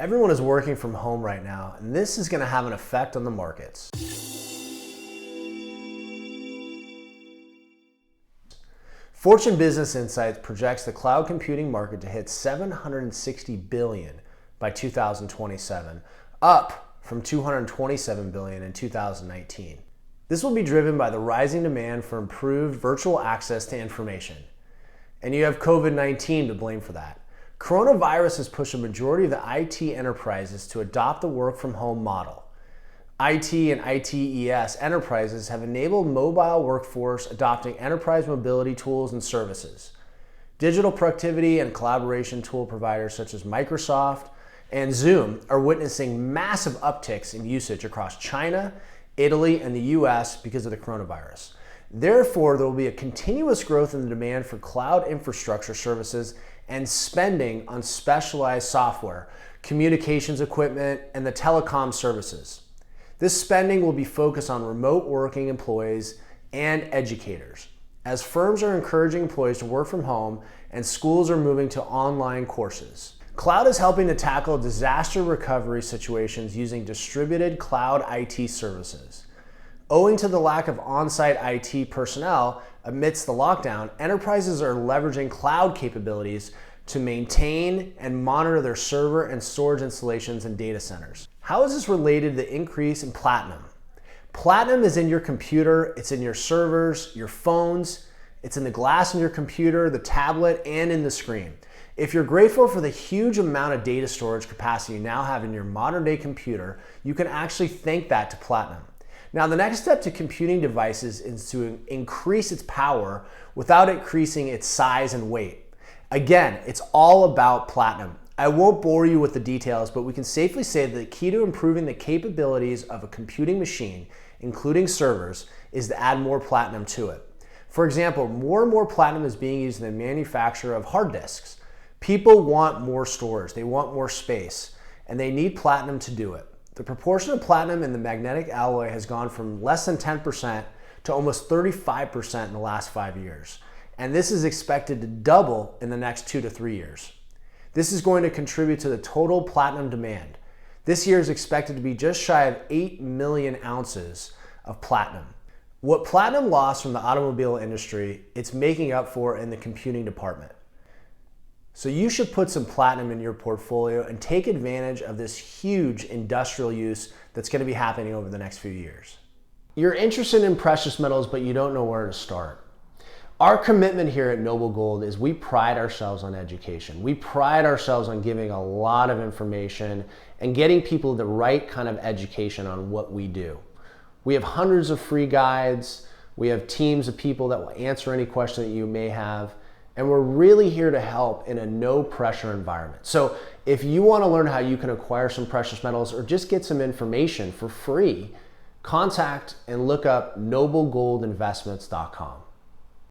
Everyone is working from home right now, and this is going to have an effect on the markets. Fortune Business Insights projects the cloud computing market to hit $760 billion by 2027, up from $227 billion in 2019. This will be driven by the rising demand for improved virtual access to information. And you have COVID-19 to blame for that. Coronavirus has pushed a majority of the IT enterprises to adopt the work from home model. IT and ITES enterprises have enabled mobile workforce adopting enterprise mobility tools and services. Digital productivity and collaboration tool providers such as Microsoft and Zoom are witnessing massive upticks in usage across China, Italy, and the US because of the coronavirus. Therefore, there will be a continuous growth in the demand for cloud infrastructure services and spending on specialized software, communications equipment, and the telecom services. This spending will be focused on remote working employees and educators, as firms are encouraging employees to work from home and schools are moving to online courses. Cloud is helping to tackle disaster recovery situations using distributed cloud IT services. Owing to the lack of on-site IT personnel amidst the lockdown, enterprises are leveraging cloud capabilities to maintain and monitor their server and storage installations and data centers. How is this related to the increase in platinum? Platinum is in your computer, it's in your servers, your phones, it's in the glass in your computer, the tablet, and in the screen. If you're grateful for the huge amount of data storage capacity you now have in your modern day computer, you can actually thank that to platinum. Now, the next step to computing devices is to increase its power without increasing its size and weight. Again, it's all about platinum. I won't bore you with the details, but we can safely say that the key to improving the capabilities of a computing machine, including servers, is to add more platinum to it. For example, more and more platinum is being used in the manufacture of hard disks. People want more storage, they want more space, and they need platinum to do it. The proportion of platinum in the magnetic alloy has gone from less than 10% to almost 35% in the last 5 years. And this is expected to double in the next 2 to 3 years. This is going to contribute to the total platinum demand. This year is expected to be just shy of 8 million ounces of platinum. What platinum lost from the automobile industry, it's making up for in the computing department. So you should put some platinum in your portfolio and take advantage of this huge industrial use that's going to be happening over the next few years. You're interested in precious metals, but you don't know where to start. Our commitment here at Noble Gold is we pride ourselves on education. We pride ourselves on giving a lot of information and getting people the right kind of education on what we do. We have hundreds of free guides. We have teams of people that will answer any question that you may have. And we're really here to help in a no pressure environment. So if you want to learn how you can acquire some precious metals or just get some information for free, contact and look up noblegoldinvestments.com.